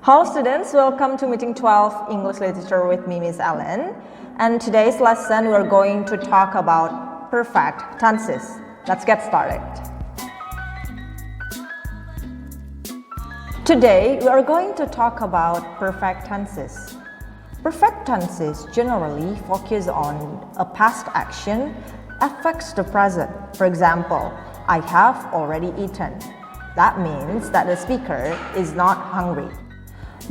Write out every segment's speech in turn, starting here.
Hello students, welcome to meeting 12 English Literature with me, Miss Ellen. And today's lesson we're going to talk about perfect tenses. Let's get started. Today we are going to talk about perfect tenses. Perfect tenses generally focus on a past action affects the present. For example, I have already eaten. That means that the speaker is not hungry.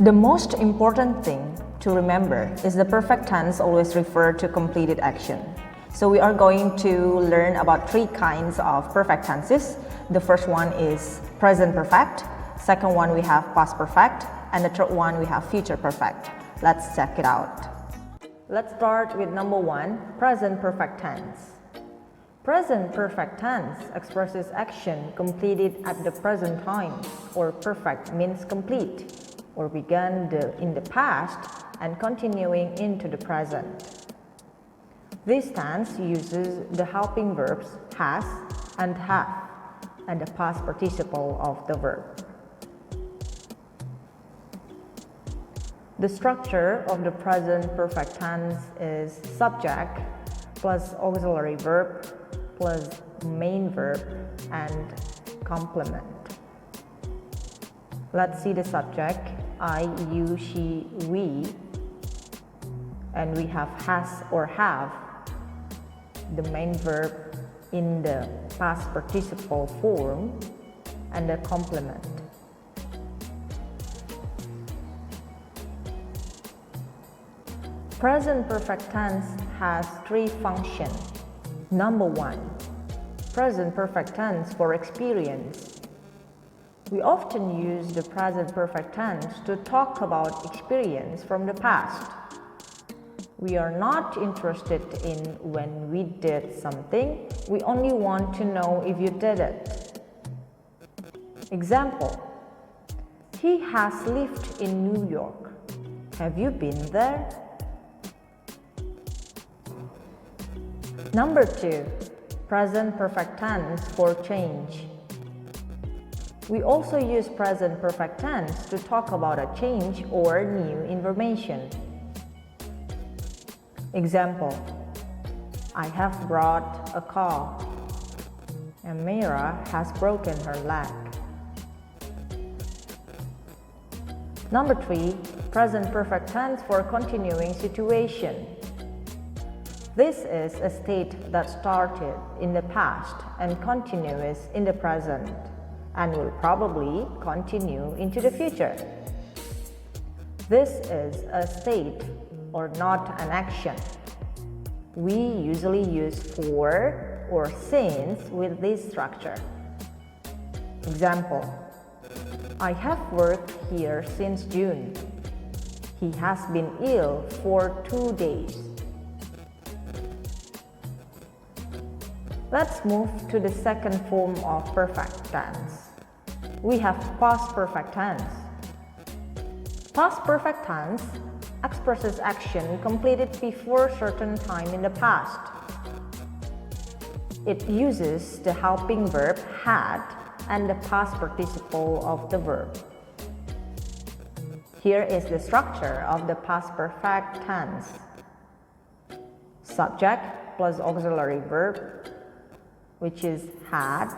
The most important thing to remember is the perfect tense always refer to completed action. So we are going to learn about three kinds of perfect tenses. The first one is present perfect, second one we have past perfect, and the third one we have future perfect. Let's check it out. Let's start with number one, present perfect tense. Present perfect tense expresses action completed at the present time, or perfect means complete, or began in the past and continuing into the present. This tense uses the helping verbs has and have and the past participle of the verb. The structure of the present perfect tense is subject plus auxiliary verb plus main verb and complement. Let's see the subject, I, you, she, we, and we have has or have, the main verb in the past participle form, and the complement. Present perfect tense has three functions. Number one, present perfect tense for experience. We often use the present perfect tense to talk about experience from the past. We are not interested in when we did something, we only want to know if you did it. Example, he has lived in New York. Have you been there? Number two, present perfect tense for change. We also use present perfect tense to talk about a change or new information. Example, I have brought a car. Amira has broken her leg. Number three, present perfect tense for continuing situation. This is a state that started in the past and continues in the present and will probably continue into the future. This is a state or not an action. We usually use for or since with this structure. Example, I have worked here since June. He has been ill for 2 days. Let's move to the second form of perfect tense. We have past perfect tense. Past perfect tense expresses action completed before a certain time in the past. It uses the helping verb had and the past participle of the verb. Here is the structure of the past perfect tense. Subject plus auxiliary verb, which is had,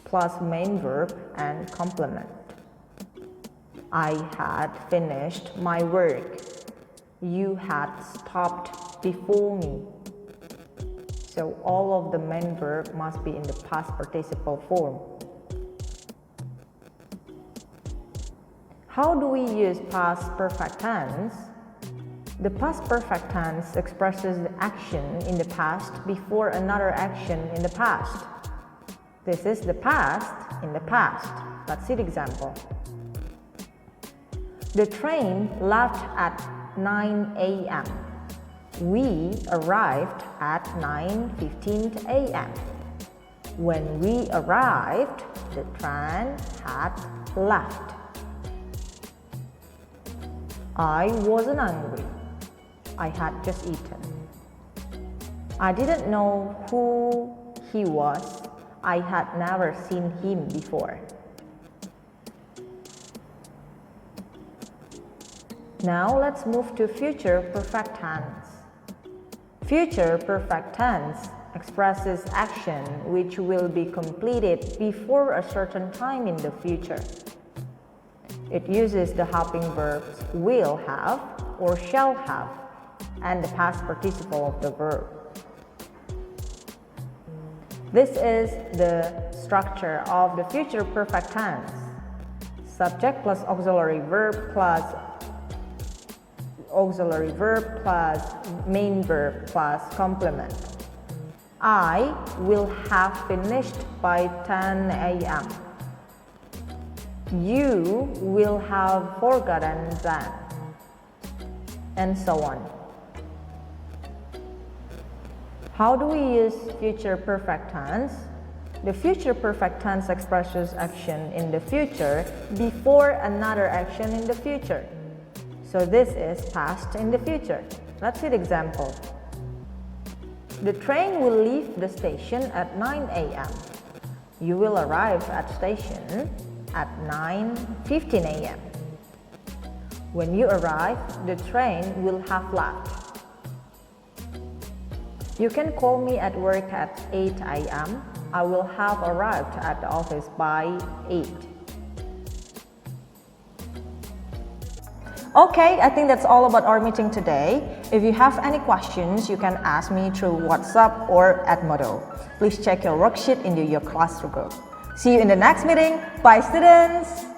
plus main verb and complement. I had finished my work. You had stopped before me. So all of the main verb must be in the past participle form. How do we use past perfect tense? The past perfect tense expresses the action in the past before another action in the past. This is the past in the past. Let's see the example. The train left at 9 a.m. We arrived at 9:15 a.m. When we arrived, the train had left. I wasn't hungry. I had just eaten. I didn't know who he was. I had never seen him before. Now let's move to future perfect tense. Future perfect tense expresses action which will be completed before a certain time in the future. It uses the helping verbs will have or shall have and the past participle of the verb. This is the structure of the future perfect tense. Subject plus auxiliary verb plus main verb plus complement. I will have finished by 10 a.m. You will have forgotten that, and so on. How do we use future perfect tense? The future perfect tense expresses action in the future before another action in the future. So this is past in the future. Let's see the example. The train will leave the station at 9 a.m. You will arrive at station at 9:15 a.m. When you arrive, the train will have left. You can call me at work at 8 a.m. I will have arrived at the office by 8. Okay, I think that's all about our meeting today. If you have any questions, you can ask me through WhatsApp or at Moodle. Please check your worksheet in your classroom group. See you in the next meeting. Bye, students!